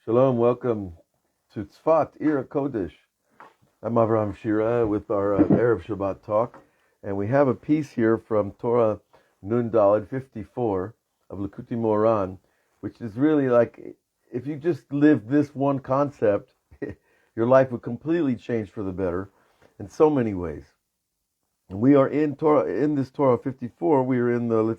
Shalom, welcome to Tzfat, Ira Kodesh. I'm Avraham Shira with our Erev Shabbat talk, and we have a piece here from Torah Nun Daled 54 of Likutei Moharan, which is really like, if you just lived this one concept, your life would completely change for the better in so many ways. And we are in this Torah 54, we are in the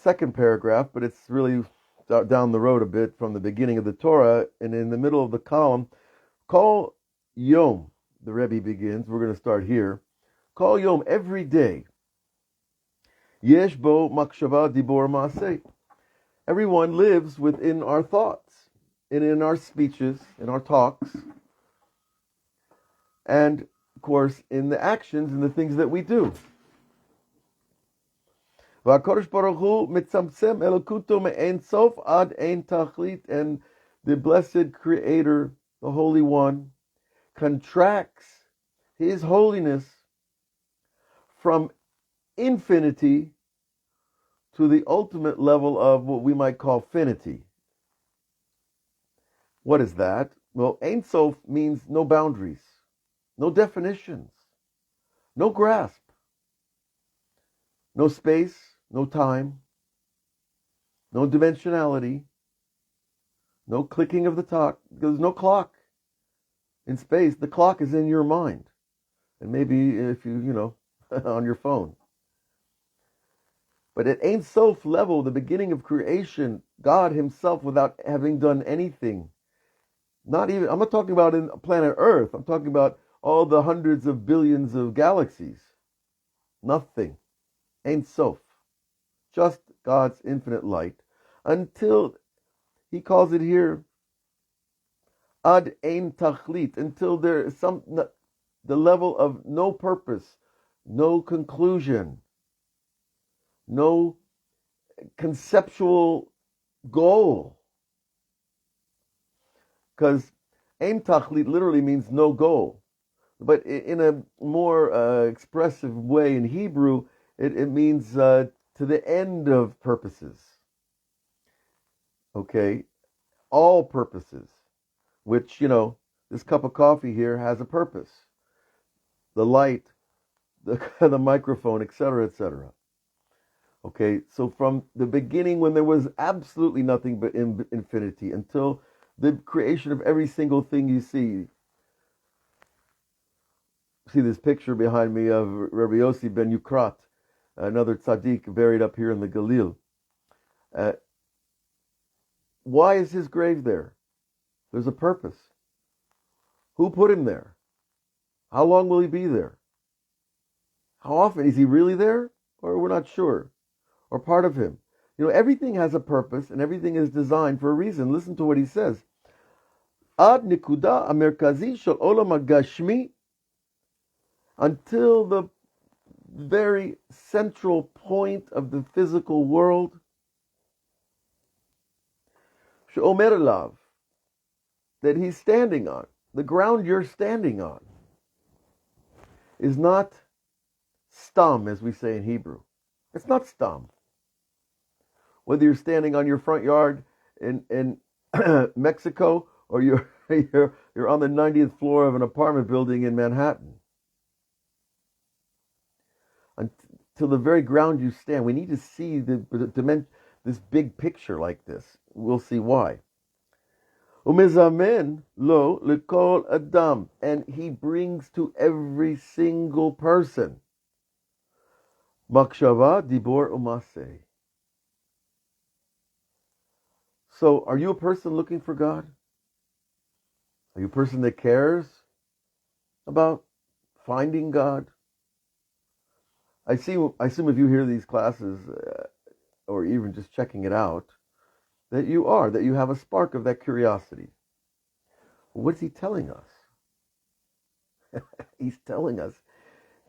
second paragraph, but it's really down the road a bit from the beginning of the Torah, and in the middle of the column, Kol Yom, the Rebbe begins, we're going to start here, Kol Yom, every day, Yesh Bo Makshava Dibor Maaseh. Everyone lives within our thoughts, and in our speeches, in our talks, and, of course, in the actions and the things that we do. VaKadosh Baruch Hu mitzamtzem elokuto me'ein sof ad ein tachlit, and the blessed Creator, the Holy One, contracts His holiness from infinity to the ultimate level of what we might call finity. What is that? Well, Ein Sof means no boundaries, no definitions, no grasp, no space, no time, no dimensionality, no clicking of the clock. There's no clock in space. The clock is in your mind, and maybe if you on your phone. But at Ein Sof level, the beginning of creation, God Himself, without having done anything, not even, I'm not talking about in planet Earth, I'm talking about all the hundreds of billions of galaxies. Nothing. Ein Sof. Just God's infinite light, until He calls it here ad ein tachlit, until there is the level of no purpose, no conclusion, no conceptual goal. Because ein tachlit literally means no goal, but in a more expressive way in Hebrew, it means to the end of purposes. Okay? All purposes. Which, this cup of coffee here has a purpose. The light, the microphone, etc., etc. Okay? So from the beginning, when there was absolutely nothing but infinity, until the creation of every single thing you see. See this picture behind me of Rabbi Yossi ben Yukrat, another tzaddik buried up here in the Galil. Why is his grave there? There's a purpose. Who put him there? How long will he be there? How often? Is he really there? Or we're not sure. Or part of him. Everything has a purpose and everything is designed for a reason. Listen to what he says. Ad nikuda amerkazi shel olam hagashmi, until the very central point of the physical world, she'omer elav, that he's standing on, the ground you're standing on, is not stam, as we say in Hebrew. It's not stam. Whether you're standing on your front yard in Mexico, or you're on the 90th floor of an apartment building in Manhattan. Until the very ground you stand, we need to see this big picture like this. We'll see why. Umezamen lo lekol adam, and He brings to every single person makshava dibor umaseh. So, are you a person looking for God? Are you a person that cares about finding God? I assume if you hear these classes, or even just checking it out, that you have a spark of that curiosity. What's he telling us? He's telling us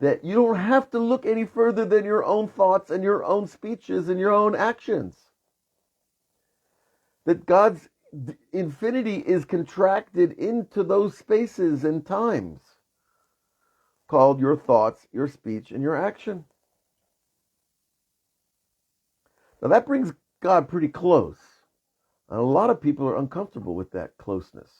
that you don't have to look any further than your own thoughts and your own speeches and your own actions. That God's infinity is contracted into those spaces and times called your thoughts, your speech, and your action. Now that brings God pretty close. And a lot of people are uncomfortable with that closeness.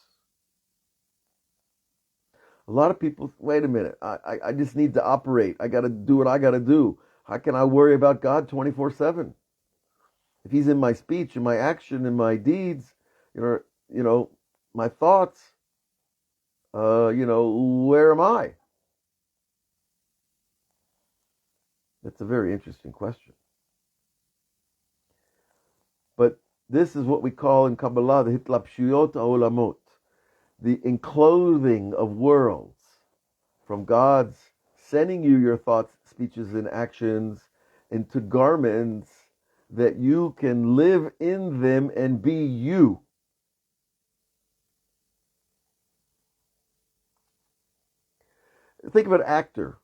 A lot of people, wait a minute, I just need to operate. I got to do what I got to do. How can I worry about God 24/7? If he's in my speech, in my action, in my deeds, my thoughts, where am I? That's a very interesting question. But this is what we call in Kabbalah the hitlapshuyot ha'olamot, the enclothing of worlds, from God's sending you your thoughts, speeches, and actions into garments that you can live in them and be you. Think of an actor.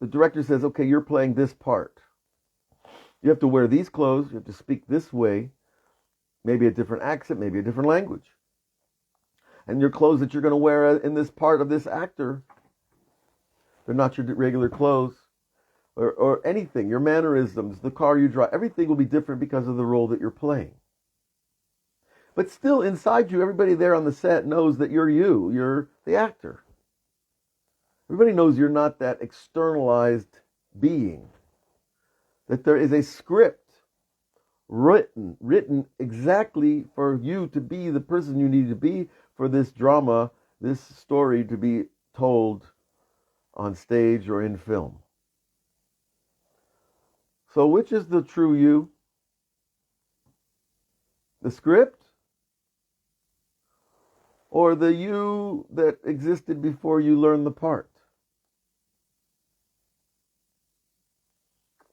The director says, okay, you're playing this part. You have to wear these clothes, you have to speak this way, maybe a different accent, maybe a different language. And your clothes that you're going to wear in this part of this actor, they're not your regular clothes, or anything, your mannerisms, the car you drive, everything will be different because of the role that you're playing. But still, inside you, everybody there on the set knows that you're you, you're the actor. Everybody knows you're not that externalized being, that there is a script written exactly for you to be the person you need to be for this drama, this story to be told on stage or in film. So which is the true you? The script? Or the you that existed before you learned the part?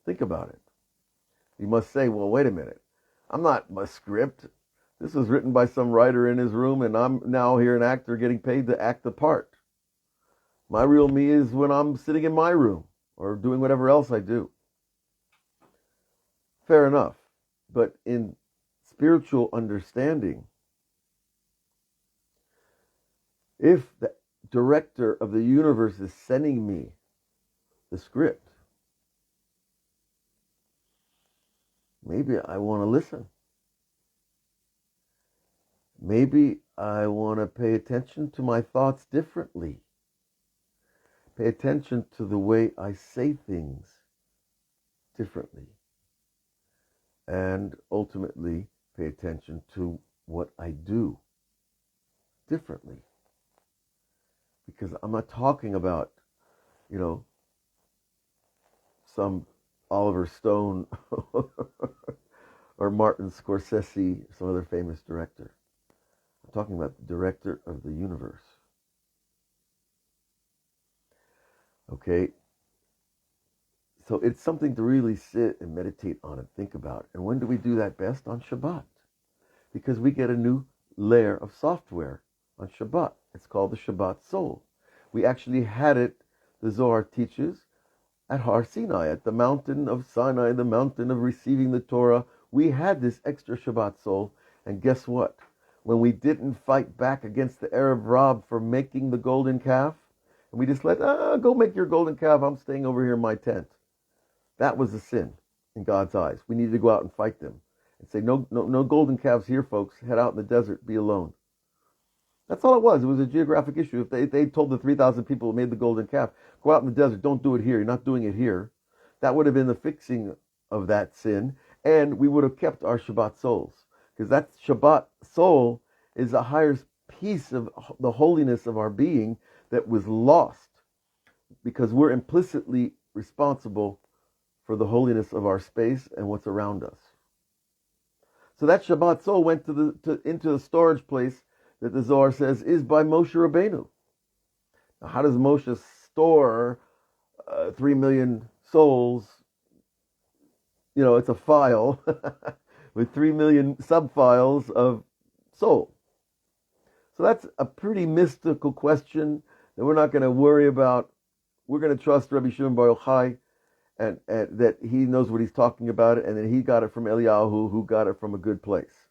Think about it. You must say, well, wait a minute. I'm not a script. This was written by some writer in his room, and I'm now here an actor getting paid to act the part. My real me is when I'm sitting in my room or doing whatever else I do. Fair enough. But in spiritual understanding, if the director of the universe is sending me the script, maybe I want to listen. Maybe I want to pay attention to my thoughts differently. Pay attention to the way I say things differently. And ultimately, pay attention to what I do differently. Because I'm not talking about, some Oliver Stone or Martin Scorsese, some other famous director. I'm talking about the director of the universe. Okay? So it's something to really sit and meditate on and think about. And when do we do that best? On Shabbat. Because we get a new layer of software on Shabbat. It's called the Shabbat soul. We actually had it, the Zohar teaches, at Har Sinai, at the mountain of Sinai, the mountain of receiving the Torah. We had this extra Shabbat soul. And guess what? When we didn't fight back against the Erev Rab for making the golden calf, and we just let, go make your golden calf, I'm staying over here in my tent. That was a sin in God's eyes. We needed to go out and fight them and say, no golden calves here, folks. Head out in the desert, be alone. That's all it was. It was a geographic issue. If they told the 3,000 people who made the golden calf, go out in the desert, don't do it here. You're not doing it here. That would have been the fixing of that sin, and we would have kept our Shabbat souls. Because that Shabbat soul is the higher piece of the holiness of our being that was lost because we're implicitly responsible for the holiness of our space and what's around us. So that Shabbat soul went into the storage place that the Zohar says is by Moshe Rabbeinu. Now, how does Moshe store 3 million souls? It's a file with 3 million sub-files of soul. So that's a pretty mystical question that we're not going to worry about. We're going to trust Rabbi Shimon Bar Yochai and that he knows what he's talking about, and that he got it from Eliyahu, who got it from a good place.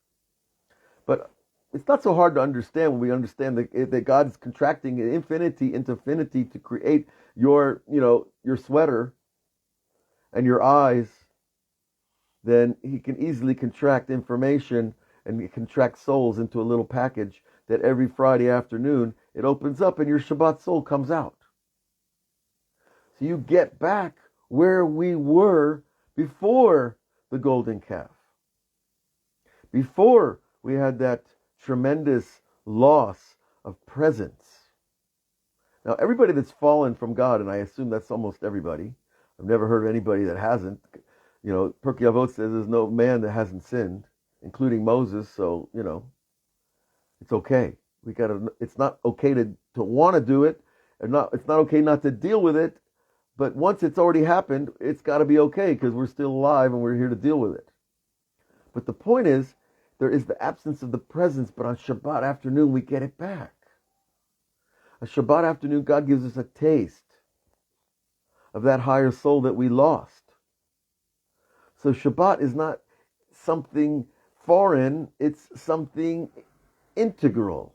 But it's not so hard to understand when we understand that God is contracting infinity into infinity to create your sweater and your eyes then he can easily contract information and contract souls into a little package that every Friday afternoon it opens up and your Shabbat soul comes out. So you get back where we were before the golden calf. Before we had that tremendous loss of presence. Now, everybody that's fallen from God, and I assume that's almost everybody. I've never heard of anybody that hasn't. You know, Pirkei Avot says there's no man that hasn't sinned, including Moses. So, you know, it's okay. It's not okay to want to do it, and it's not okay not to deal with it. But once it's already happened, it's got to be okay because we're still alive and we're here to deal with it. But the point is, there is the absence of the presence, but on Shabbat afternoon, we get it back. On Shabbat afternoon, God gives us a taste of that higher soul that we lost. So Shabbat is not something foreign, it's something integral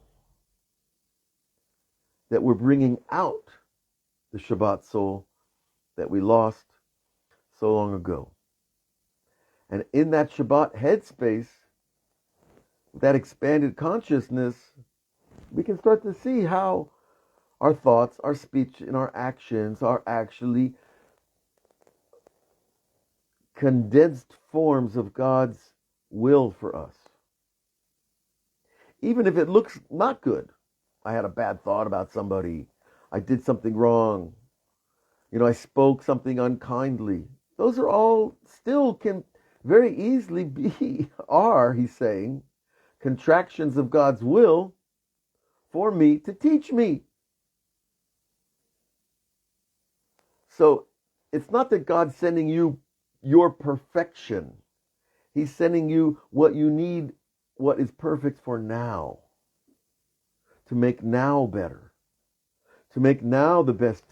that we're bringing out the Shabbat soul that we lost so long ago. And in that Shabbat headspace, that expanded consciousness, we can start to see how our thoughts, our speech, and our actions are actually condensed forms of God's will for us. Even if it looks not good. I had a bad thought about somebody. I did something wrong. You know, I spoke something unkindly. Those are all still can very easily be, he's saying, contractions of God's will for me to teach me. So it's not that God's sending you your perfection. He's sending you what you need, what is perfect for now. To make now better. To make now the best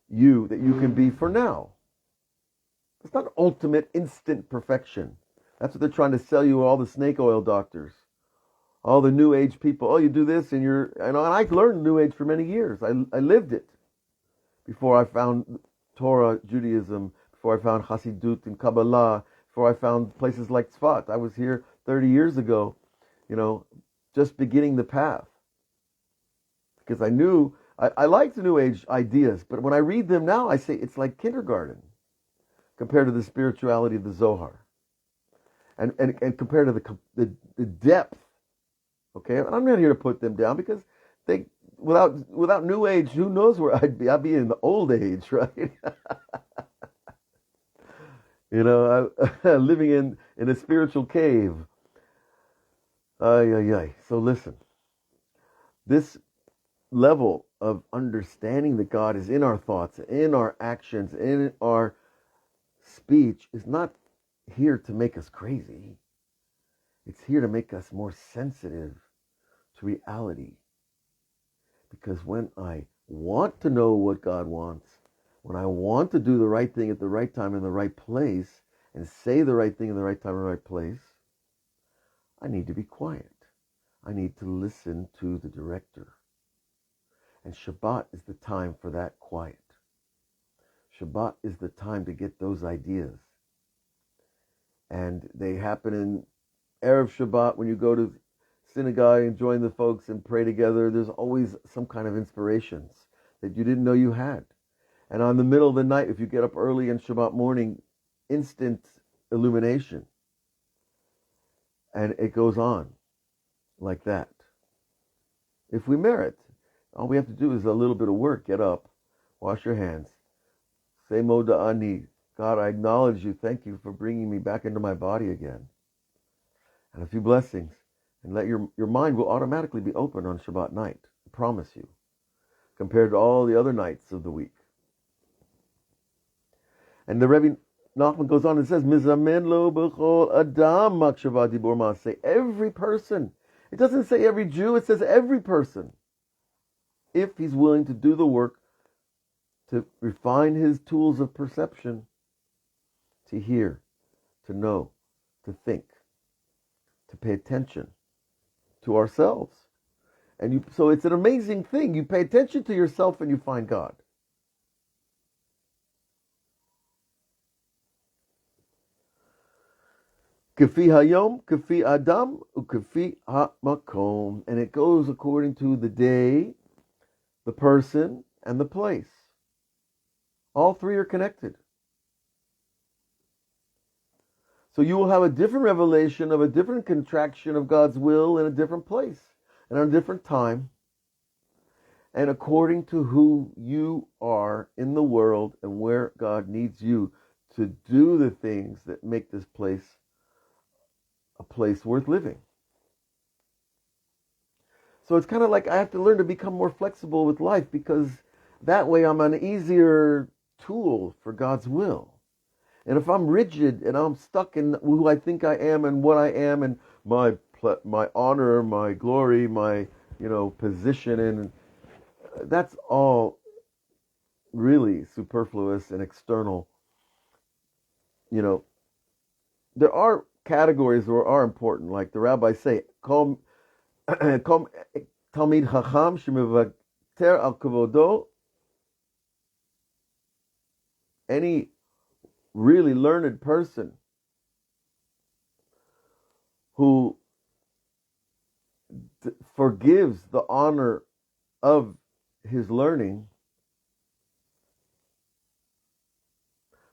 you that you can be for now. It's not ultimate instant perfection. That's what they're trying to sell you, all the snake oil doctors. All the New Age people. Oh, you do this and and I learned New Age for many years. I lived it. Before I found Torah, Judaism, before I found Hasidut and Kabbalah, before I found places like Tzfat. I was here 30 years ago, you know, just beginning the path. Because I knew, I liked the New Age ideas, but when I read them now, I say it's like kindergarten compared to the spirituality of the Zohar. And compared to the depth, okay? And I'm not here to put them down because they, without New Age, who knows where I'd be? I'd be in the old age, right? You know, living in a spiritual cave. So listen, this level of understanding that God is in our thoughts, in our actions, in our speech is not here to make us crazy. It's here to make us more sensitive to reality. Because when I want to know what God wants, when I want to do the right thing at the right time in the right place, and say the right thing in the right time in the right place, I need to be quiet. I need to listen to the director. And Shabbat is the time for that quiet. Shabbat is the time to get those ideas. And they happen in Erev Shabbat when you go to synagogue and join the folks and pray together. There's always some kind of inspirations that you didn't know you had. And on the middle of the night, if you get up early on Shabbat morning, instant illumination. And it goes on like that. If we merit, all we have to do is a little bit of work. Get up, wash your hands, say Moda Ani. God, I acknowledge you. Thank you for bringing me back into my body again. And a few blessings. And let your mind will automatically be open on Shabbat night. I promise you. Compared to all the other nights of the week. And the Rebbe Nachman goes on and says, Mizamen lo b'chol adam makshava dibur ma'aseh. Every person. It doesn't say every Jew. It says every person. If he's willing to do the work to refine his tools of perception, to hear, to know, to think, to pay attention to ourselves. So it's an amazing thing. You pay attention to yourself and you find God. Kafi hayom, kafi adam, ukafi ha-makom. And it goes according to the day, the person, and the place. All three are connected. So you will have a different revelation of a different contraction of God's will in a different place and at a different time. And according to who you are in the world and where God needs you to do the things that make this place a place worth living. So it's kind of like I have to learn to become more flexible with life, because that way I'm an easier tool for God's will. And if I'm rigid and I'm stuck in who I think I am and what I am and my honor, my glory, my position, and that's all really superfluous and external. There are categories that are important, like the rabbis say, Talmid Chacham shemevater al kavodo. Any really learned person who forgives the honor of his learning,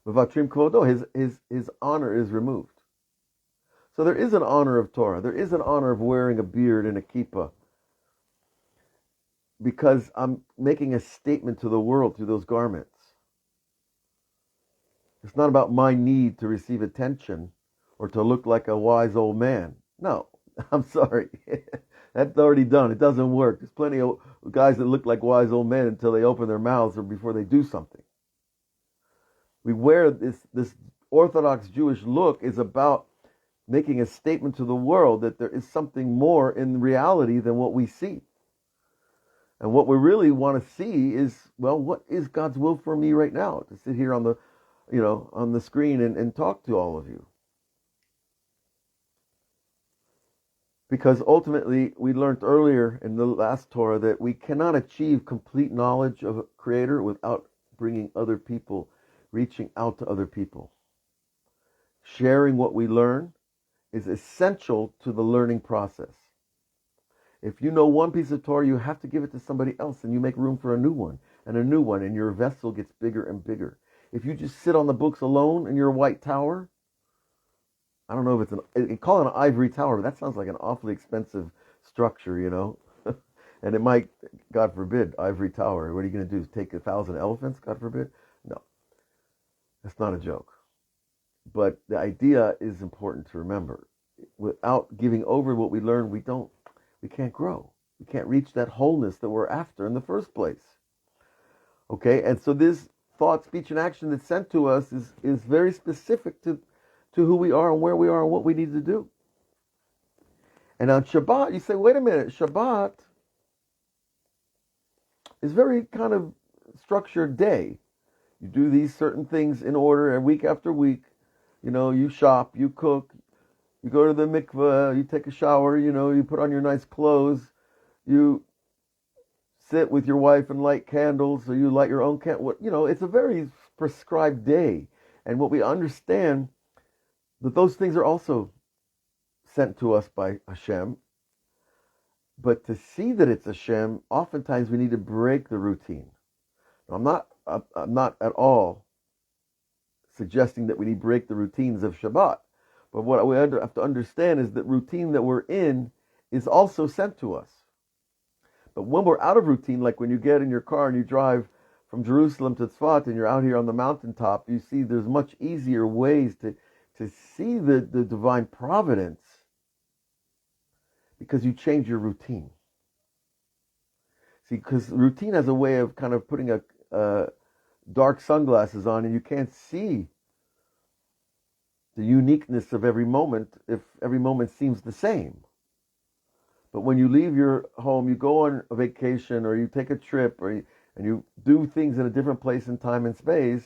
mevatrim kavodo, his honor is removed. So there is an honor of Torah. There is an honor of wearing a beard and a kippah, because I'm making a statement to the world through those garments. It's not about my need to receive attention or to look like a wise old man. No, I'm sorry. That's already done. It doesn't work. There's plenty of guys that look like wise old men until they open their mouths or before they do something. We wear this Orthodox Jewish look is about making a statement to the world that there is something more in reality than what we see. And what we really want to see is, well, what is God's will for me right now? To sit here on the screen and talk to all of you. Because ultimately, we learned earlier in the last Torah that we cannot achieve complete knowledge of a Creator without bringing other people, reaching out to other people. Sharing what we learn is essential to the learning process. If you know one piece of Torah, you have to give it to somebody else, and you make room for a new one, and your vessel gets bigger and bigger. If you just sit on the books alone in your white tower, I don't know if call it an ivory tower, but that sounds like an awfully expensive structure, and it might, God forbid, ivory tower. What are you going to do? Take 1,000 elephants? God forbid? No, that's not a joke. But the idea is important to remember. Without giving over what we learn, we can't grow. We can't reach that wholeness that we're after in the first place. Okay, and so this thought, speech, and action that's sent to us is very specific to who we are and where we are and what we need to do. And on Shabbat, you say, wait a minute, Shabbat is very kind of structured day. You do these certain things in order, and week after week, you shop, you cook, you go to the mikveh, you take a shower, you put on your nice clothes, you sit with your wife and light candles, or you light your own candle. It's a very prescribed day. And what we understand, that those things are also sent to us by Hashem. But to see that it's Hashem, oftentimes we need to break the routine. I'm not at all suggesting that we need to break the routines of Shabbat. But what we have to understand is that routine that we're in is also sent to us. But when we're out of routine, like when you get in your car and you drive from Jerusalem to Tzfat and you're out here on the mountaintop, you see there's much easier ways to see the divine providence, because you change your routine. See, because routine has a way of kind of putting a dark sunglasses on, and you can't see the uniqueness of every moment if every moment seems the same. But when you leave your home, you go on a vacation, or you take a trip, and you do things in a different place in time and space,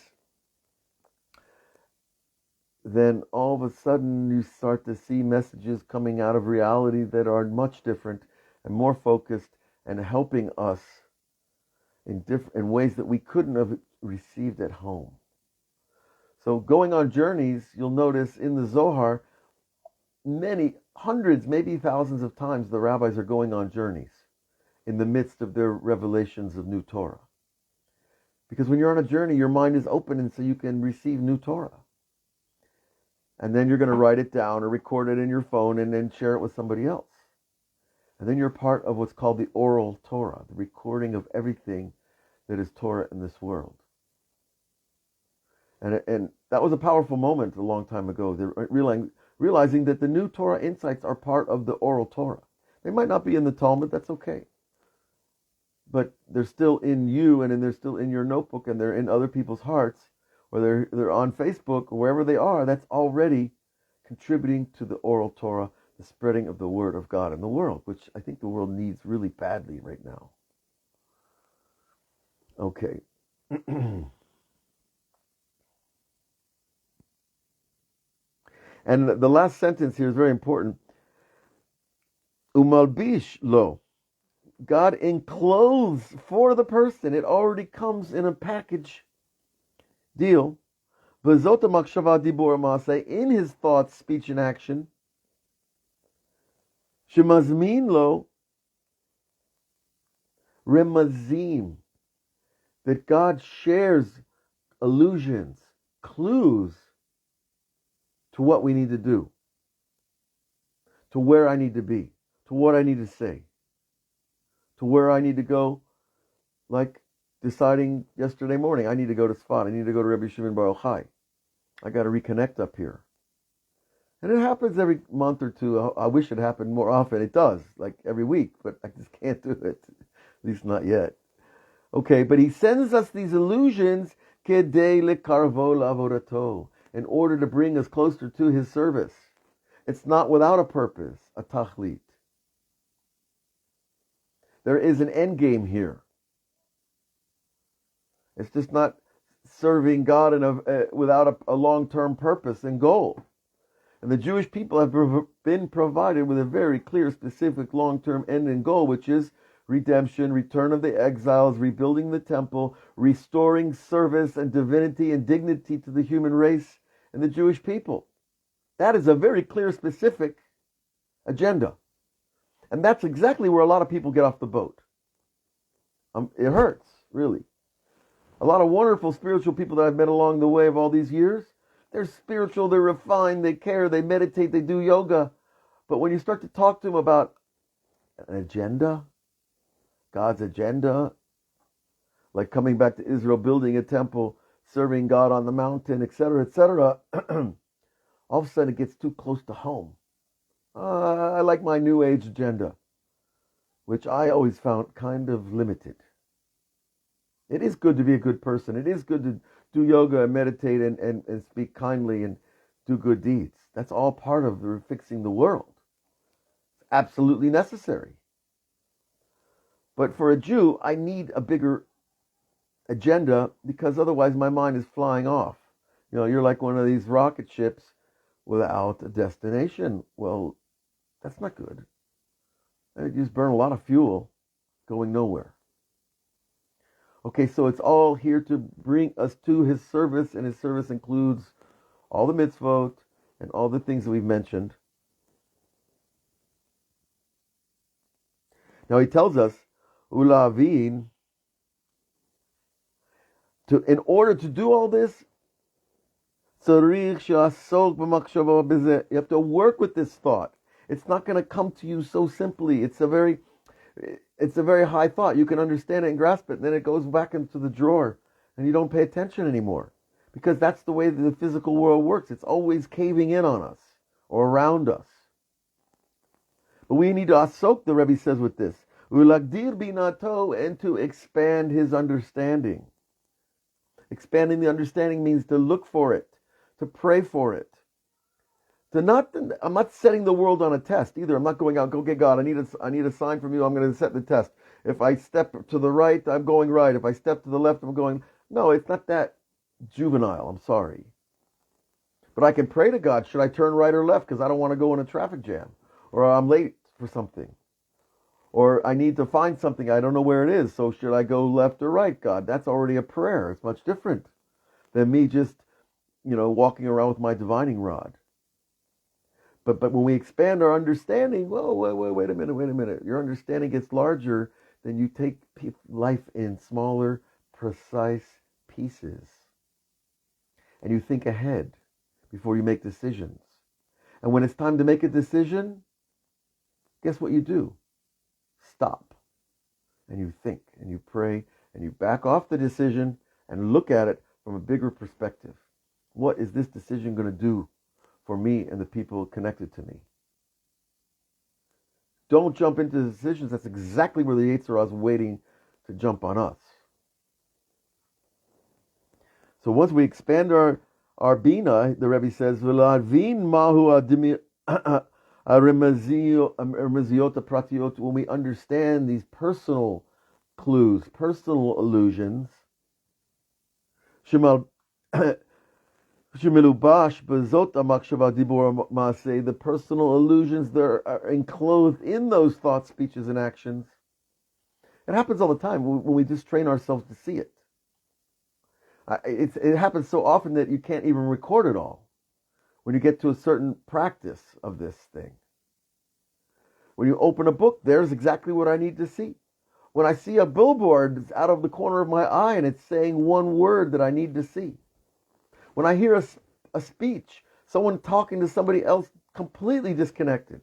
then all of a sudden you start to see messages coming out of reality that are much different and more focused and helping us in ways that we couldn't have received at home. So going on journeys, you'll notice in the Zohar, many hundreds, maybe thousands of times the rabbis are going on journeys in the midst of their revelations of new Torah. Because when you're on a journey, your mind is open, and so you can receive new Torah. And then you're going to write it down or record it in your phone and then share it with somebody else. And then you're part of what's called the oral Torah, the recording of everything that is Torah in this world. And that was a powerful moment a long time ago. They're realizing that the new Torah insights are part of the oral Torah. They might not be in the Talmud, that's okay. But they're still in you, and they're still in your notebook, and they're in other people's hearts, or they're on Facebook, or wherever they are. That's already contributing to the oral Torah, the spreading of the word of God in the world, which I think the world needs really badly right now. Okay. And the last sentence here is very important. Umalbish lo. God encloses for the person. It already comes in a package deal. V'zot ha'makshava dibur ma'aseh, in his thoughts, speech, and action. Shemazmin lo remazim, that God shares allusions, clues to what we need to do, to where I need to be, to what I need to say, to where I need to go, like deciding yesterday morning, I need to go to Tzfat, I need to go to Rabbi Shimon Bar Yochai. I got to reconnect up here. And it happens every month or two. I wish it happened more often. It does, like every week, but I just can't do it, at least not yet. Okay, but he sends us these illusions kedei lekarvo la'avodato, in order to bring us closer to his service. It's not without a purpose, a tachlit. There is an end game here. It's just not serving God without a long-term purpose and goal. And the Jewish people have been provided with a very clear, specific, long-term end and goal, which is redemption, return of the exiles, rebuilding the temple, restoring service and divinity and dignity to the human race and the Jewish people. That is a very clear, specific agenda. And that's exactly where a lot of people get off the boat. It hurts, really. A lot of wonderful spiritual people that I've met along the way of all these years, they're spiritual, they're refined, they care, they meditate, they do yoga. But when you start to talk to them about an agenda, God's agenda, like coming back to Israel, building a temple, serving God on the mountain, etc., all of a sudden it gets too close to home. I like my New Age agenda, which I always found kind of limited. It is good to be a good person. It is good to do yoga and meditate and speak kindly and do good deeds. That's all part of fixing the world. It's absolutely necessary. But for a Jew, I need a bigger agenda, because otherwise my mind is flying off. You know, you're like one of these rocket ships without a destination. Well, that's not good. You just burn a lot of fuel going nowhere. Okay, so it's all here to bring us to his service, and his service includes all the mitzvot and all the things that we've mentioned. Now he tells us, ulavin, in order to do all this, you have to work with this thought. It's not going to come to you so simply. It's a very high thought. You can understand it and grasp it, and then it goes back into the drawer, and you don't pay attention anymore. Because that's the way that the physical world works. It's always caving in on us, or around us. But we need to asok, the Rebbe says with this, ulagdir binato, and to expand his understanding. Expanding the understanding means to look for it, to pray for it. I'm not setting the world on a test either. I'm not going out, okay, God, I need a sign from you. I'm going to set the test. If I step to the right, I'm going right. If I step to the left, I'm going... No, it's not that juvenile. I'm sorry. But I can pray to God, should I turn right or left? Because I don't want to go in a traffic jam. Or I'm late for something. Or I need to find something. I don't know where it is. So should I go left or right, God? That's already a prayer. It's much different than me just, walking around with my divining rod. But when we expand our understanding, whoa, wait a minute. Your understanding gets larger, then you take life in smaller, precise pieces. And you think ahead before you make decisions. And when it's time to make a decision, guess what you do? Stop. And you think, and you pray, and you back off the decision and look at it from a bigger perspective. What is this decision going to do for me and the people connected to me? Don't jump into decisions. That's exactly where the Yetzer Hara is waiting to jump on us. So once we expand our Bina, the Rebbe says, when we understand these personal clues, personal allusions, the personal allusions that are enclosed in those thoughts, speeches, and actions. It happens all the time when we just train ourselves to see it. It happens so often that you can't even record it all when you get to a certain practice of this thing. When you open a book, there's exactly what I need to see. When I see a billboard that's out of the corner of my eye and it's saying one word that I need to see. When I hear a speech, someone talking to somebody else completely disconnected,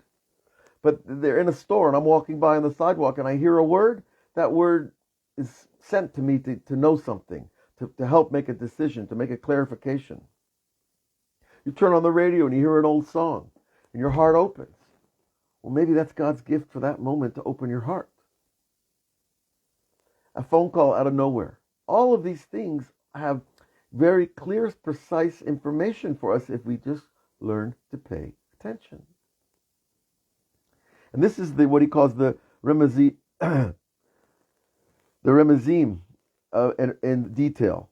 but they're in a store and I'm walking by on the sidewalk and I hear a word, that word is sent to me to know something, to help make a decision, to make a clarification. You turn on the radio and you hear an old song and your heart opens. Well, maybe that's God's gift for that moment to open your heart. A phone call out of nowhere. All of these things have very clear, precise information for us if we just learn to pay attention. And this is what he calls the remezim, in detail.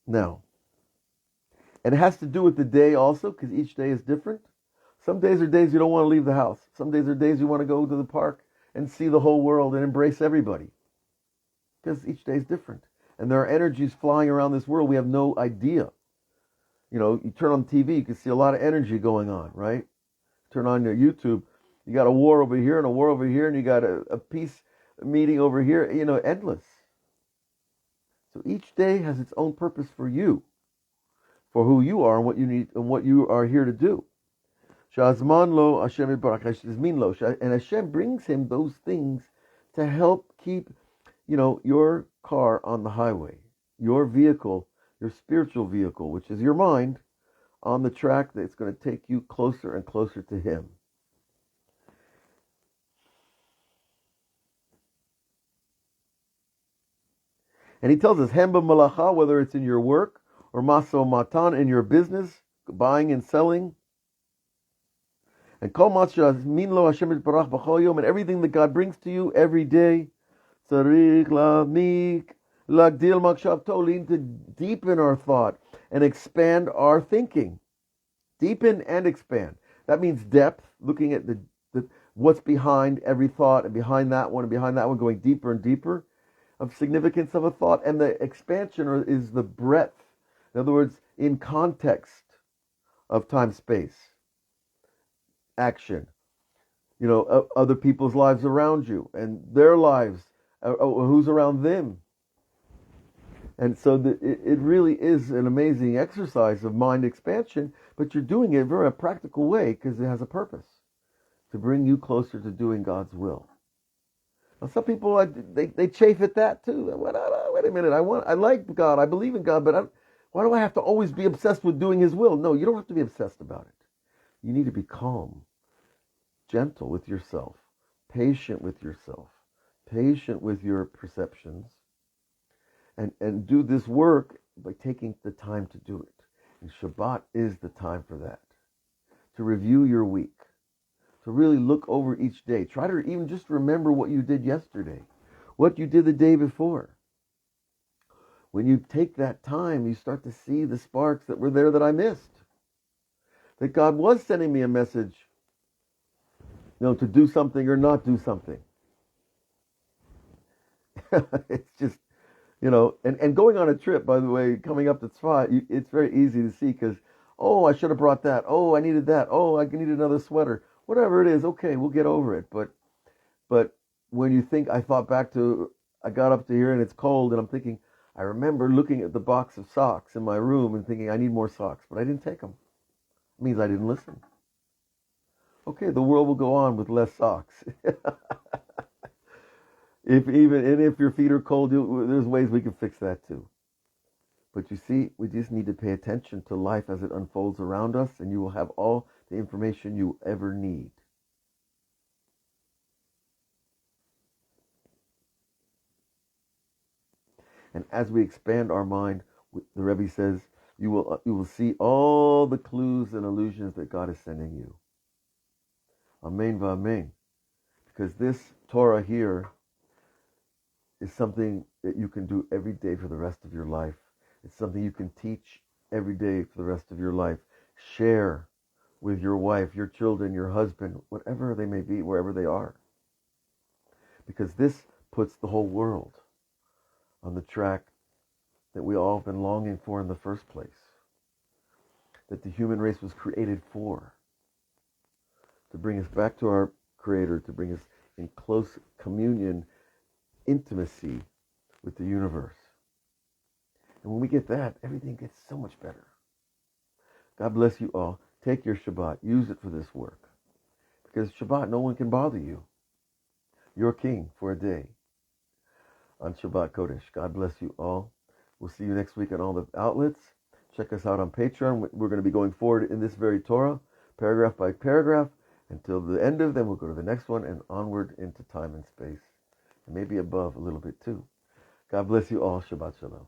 Now, and it has to do with the day also, because each day is different. Some days are days you don't want to leave the house. Some days are days you want to go to the park and see the whole world and embrace everybody. Because each day is different. And there are energies flying around this world we have no idea. You know, you turn on TV, you can see a lot of energy going on, right? Turn on your YouTube, you got a war over here and a war over here, and you got a peace meeting over here, you know, endless. So each day has its own purpose for you, for who you are and what you need and what you are here to do. And Hashem brings him those things to help keep, you know, your car on the highway, your vehicle, your spiritual vehicle, which is your mind, on the track that's going to take you closer and closer to him. And he tells us, Hemba malacha, whether it's in your work or maso matan in your business, buying and selling, and kol min lo Hashem yitbarach b'chol yom, and everything that God brings to you every day, tzarich la'amik lagdil makshavto, need to deepen our thought and expand our thinking. Deepen and expand. That means depth, looking at the what's behind every thought and behind that one, going deeper and deeper of significance of a thought. And the expansion is the breadth. In other words, in context of time, space, action. You know, other people's lives around you and their lives, who's around them. And so it really is an amazing exercise of mind expansion, but you're doing it in a very practical way because it has a purpose to bring you closer to doing God's will. Now, some people, they chafe at that too. Wait a minute, I like God, I believe in God, but why do I have to always be obsessed with doing His will? No, you don't have to be obsessed about it. You need to be calm, gentle with yourself, patient with yourself, patient with your perceptions, and do this work by taking the time to do it. And Shabbat is the time for that. To review your week. To really look over each day. Try to even just remember what you did yesterday. What you did the day before. When you take that time, you start to see the sparks that were there that I missed. That God was sending me a message, you know, to do something or not do something. It's just, you know, and going on a trip, by the way, coming up to Tzfat, it's very easy to see because Oh, I should have brought that. Oh, I needed that. Oh, I need another sweater. Whatever it is, okay, we'll get over it. But when you think, I got up to here and it's cold, and I'm thinking, I remember looking at the box of socks in my room and thinking, I need more socks, but I didn't take them. It means I didn't listen. Okay, the world will go on with less socks. If your feet are cold, there's ways we can fix that too. But you see, we just need to pay attention to life as it unfolds around us, and you will have all the information you ever need. And as we expand our mind, the Rebbe says, you will see all the clues and illusions that God is sending you. Amen v'amen. Because this Torah here is something that you can do every day for the rest of your life. It's something you can teach every day for the rest of your life. Share with your wife, your children, your husband, whatever they may be, wherever they are. Because this puts the whole world on the track that we all have been longing for in the first place. That the human race was created for. To bring us back to our Creator, to bring us in close communion, intimacy with the universe. And when we get that, everything gets so much better. God bless you all. Take your Shabbat. Use it for this work. Because Shabbat, no one can bother you. You're king for a day on Shabbat Kodesh. God bless you all. We'll see you next week on all the outlets. Check us out on Patreon. We're going to be going forward in this very Torah, paragraph by paragraph, until the end of them. We'll go to the next one and onward into time and space. And maybe above a little bit too. God bless you all. Shabbat Shalom.